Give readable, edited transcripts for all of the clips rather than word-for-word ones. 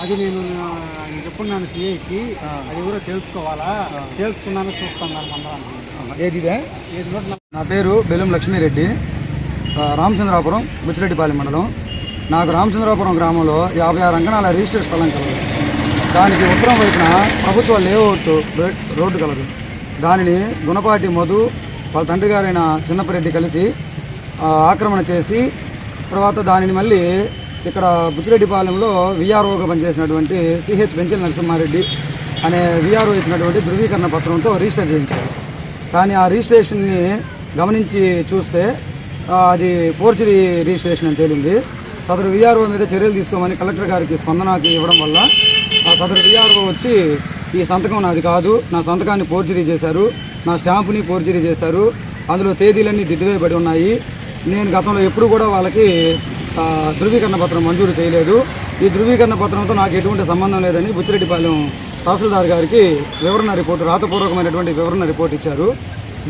అది నేను చెప్పున్నాను సిఐకి, అది ఎవరో తెలుసుకోవాలా, తెలుసుకున్నాను చూస్తాను ఏది నా పేరు బెల్లం లక్ష్మీరెడ్డి, రామచంద్రాపురం బుచ్చిరెడ్డిపాలెం మండలం. నాకు రామచంద్రాపురం గ్రామంలో 56 అంకణాల రిజిస్టర్ స్థలం కలదు. దానికి ఉత్తరం వైపున ప్రభుత్వ లేఅవుట్ రోడ్డు కలదు. దానిని గుణపాటి మధు వాళ్ళ తండ్రి గారైన చిన్నపరెడ్డి కలిసి ఆక్రమణ చేసి తర్వాత దానిని మళ్ళీ ఇక్కడ బుచ్చిరెడ్డిపాలెంలో విఆర్ఓగా పనిచేసినటువంటి సిహెచ్ వెంచల నరసింహారెడ్డి అనే విఆర్ఓ ఇచ్చినటువంటి ధృవీకరణ పత్రంతో రిజిస్టర్ చేయించారు. కానీ ఆ రిజిస్ట్రేషన్ని గమనించి చూస్తే అది ఫోర్జరీ రిజిస్ట్రేషన్ అని తేలింది. సదరు విఆర్ఓ మీద చర్యలు తీసుకోమని కలెక్టర్ గారికి స్పందనకి ఇవ్వడం వల్ల ఆ సదరు విఆర్ఓ వచ్చి ఈ సంతకం నాది కాదు, నా సంతకాన్ని ఫోర్జరీ చేశారు, నా స్టాంపుని ఫోర్జరీ చేశారు, అందులో తేదీలన్నీ దిద్దువేయబడి ఉన్నాయి, నేను గతంలో ఎప్పుడు కూడా వాళ్ళకి ధృవీకరణ పత్రం మంజూరు చేయలేదు, ఈ ధృవీకరణ పత్రంతో నాకు ఎటువంటి సంబంధం లేదని బుచ్చిరెడ్డిపాలెం తహసీల్దార్ గారికి వివరణ రిపోర్టు, రాతపూర్వకమైనటువంటి వివరణ రిపోర్ట్ ఇచ్చారు.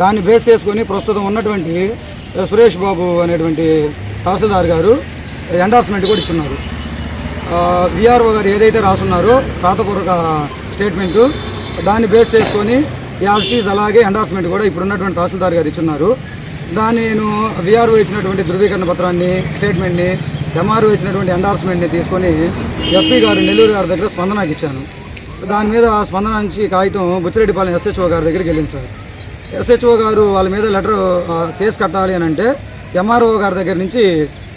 దాన్ని బేస్ చేసుకొని ప్రస్తుతం ఉన్నటువంటి సురేష్ బాబు అనేటువంటి తహసీల్దార్ గారు ఎండార్స్మెంట్ కూడా ఇచ్చున్నారు. విఆర్ఓ గారు ఏదైతే రాసున్నారో రాతపూర్వక స్టేట్మెంటు, దాన్ని బేస్ చేసుకొని యాజ్ టీజ్ అలాగే ఎండార్స్మెంట్ కూడా ఇప్పుడున్నటువంటి తహసీల్దార్ గారు ఇచ్చున్నారు. దాన్ని నేను విఆర్ఓ ఇచ్చినటువంటి ధృవీకరణ పత్రాన్ని, స్టేట్మెంట్ని, ఎంఆర్ఓ ఇచ్చినటువంటి ఎండార్స్మెంట్ని తీసుకొని ఎస్పీ గారు నెల్లూరు గారి దగ్గర స్పందనకి ఇచ్చాను. దాని మీద ఆ స్పందన నుంచి కాగితం బుచ్చిరెడ్డిపాలెం ఎస్హెచ్ఓ గారి దగ్గరికి వెళ్ళింది సార్. ఎస్హెచ్ఓ గారు వాళ్ళ మీద లెటర్ కేసు కట్టాలి అని అంటే ఎంఆర్ఓ గారి దగ్గర నుంచి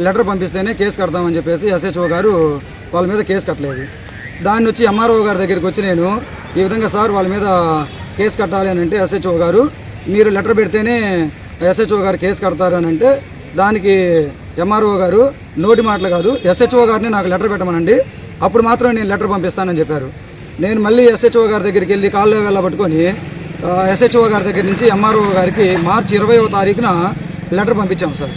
లెటర్ పంపిస్తేనే కేసు కడతామని చెప్పేసి ఎస్హెచ్ఓ గారు వాళ్ళ మీద కేసు కట్టలేదు. దాన్ని వచ్చి ఎంఆర్ఓ గారి దగ్గరికి వచ్చి నేను ఈ విధంగా సార్ వాళ్ళ మీద కేసు కట్టాలి అని అంటే ఎస్హెచ్ఓ గారు మీరు లెటర్ పెడితేనే ఎస్హెచ్ఓ గారు కేసు కడతారు అని అంటే దానికి ఎంఆర్ఓ గారు నోటి మాటలు కాదు, ఎస్హెచ్ఓ గారిని నాకు లెటర్ పెట్టమనండి, అప్పుడు మాత్రం నేను లెటర్ పంపిస్తానని చెప్పారు. నేను మళ్ళీ ఎస్హెచ్ఓ గారి దగ్గరికి వెళ్ళి కాల్లో వెళ్ళబట్టుకొని ఎస్హెచ్ఓ గారి దగ్గర నుంచి ఎంఆర్ఓ గారికి మార్చి 20వ తారీఖున లెటర్ పంపించాం సార్.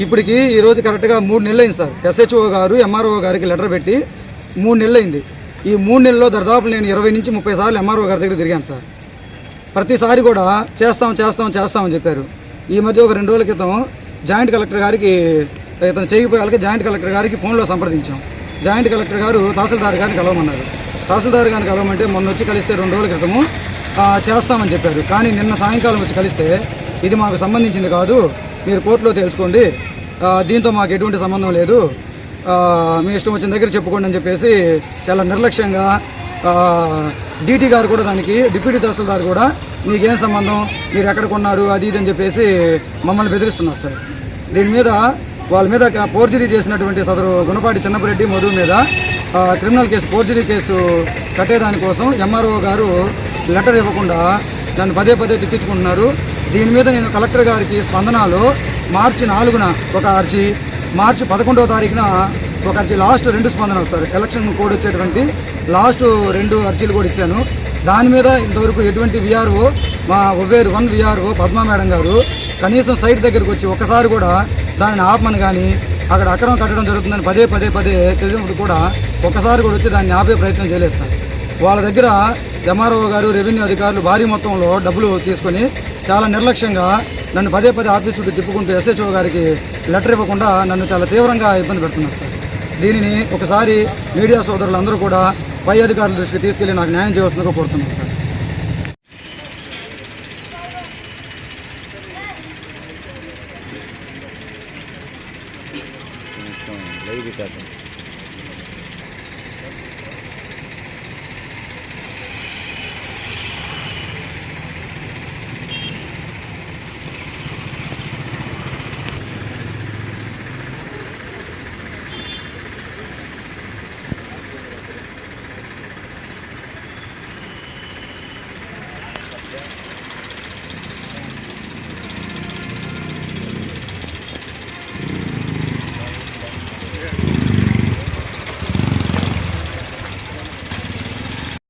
ఇప్పటికి ఈరోజు కరెక్ట్గా 3 నెలలు అయింది సార్. ఎస్హెచ్ఓ గారు ఎంఆర్ఓ గారికి లెటర్ పెట్టి 3 నెలలు అయింది. ఈ 3 నెలల్లో దాదాపు నేను 20 నుంచి 30 సార్లు ఎంఆర్ఓ గారి దగ్గర తిరిగాను సార్. ప్రతిసారి కూడా చేస్తామని చెప్పారు. ఈ మధ్య ఒక 2 రోజుల క్రితం జాయింట్ కలెక్టర్ గారికి ఇతను చేయకపోయే వాళ్ళకి జాయింట్ కలెక్టర్ గారికి ఫోన్లో సంప్రదించాం. జాయింట్ కలెక్టర్ గారు తహసీల్దార్ గారిని కలవమన్నారు. తహసీల్దార్ గారిని కలవమంటే మొన్న వచ్చి కలిస్తే 2 రోజుల క్రితము చేస్తామని చెప్పారు. కానీ నిన్న సాయంకాలం వచ్చి కలిస్తే ఇది మాకు సంబంధించింది కాదు, మీరు కోర్టులో తేల్చుకోండి, దీంతో మాకు ఎటువంటి సంబంధం లేదు, మీ ఇష్టం వచ్చిన దగ్గర చెప్పుకోండి అని చెప్పేసి చాలా నిర్లక్ష్యంగా డీటీ గారు కూడా దానికి డిప్యూటీ తహసీల్దార్ కూడా మీకేం సంబంధం, మీరు ఎక్కడ కొన్నారు అది ఇది అని చెప్పేసి మమ్మల్ని బెదిరిస్తున్నారు సార్. దీని మీద వాళ్ళ మీద ఫోర్జరీ చేసినటువంటి సదరు గుణపాటి చిన్నపరెడ్డి మధు మీద క్రిమినల్ కేసు, ఫోర్జరీ కేసు కట్టేదానికోసం ఎంఆర్ఓ గారు లెటర్ ఇవ్వకుండా నన్ను పదే తిప్పించుకుంటున్నారు. దీని మీద నేను కలెక్టర్ గారికి స్పందనలో మార్చి 4న ఒక అర్జీ, మార్చి 11వ తారీఖున ఒక అర్జీ, లాస్ట్ 2 స్పందనలు సార్, ఎలక్షన్ కోడ్ వచ్చేటువంటి లాస్ట్ 2 అర్జీలు కూడా ఇచ్చాను. దాని మీద ఇంతవరకు ఎటువంటి విఆర్ఓ, మా ఒవ్వేరు 1 విఆర్ఓ పద్మా మేడం గారు కనీసం సైట్ దగ్గరకు వచ్చి ఒక్కసారి కూడా దానిని ఆపమని కానీ అక్కడ అక్రమం కట్టడం జరుగుతుందని పదే తెలిసినప్పుడు కూడా ఒక్కసారి కూడా వచ్చి దాన్ని ఆపే ప్రయత్నం చేయలేదు సార్. వాళ్ళ దగ్గర ఎంఆర్ఓ గారు, రెవెన్యూ అధికారులు భారీ మొత్తంలో డబ్బులు తీసుకొని చాలా నిర్లక్ష్యంగా నన్ను పదే ఆఫీస్ చుట్టూ తిప్పుకుంటూ ఎస్హెచ్ఓ గారికి లెటర్ ఇవ్వకుండా నన్ను చాలా తీవ్రంగా ఇబ్బంది పెడుతున్నారు సార్. దీనిని ఒకసారి మీడియా సోదరులందరూ కూడా పై అధికారుల దృష్టికి తీసుకెళ్లి నాకు న్యాయం చేయవలసిందిగా కోరుతున్నాను సార్.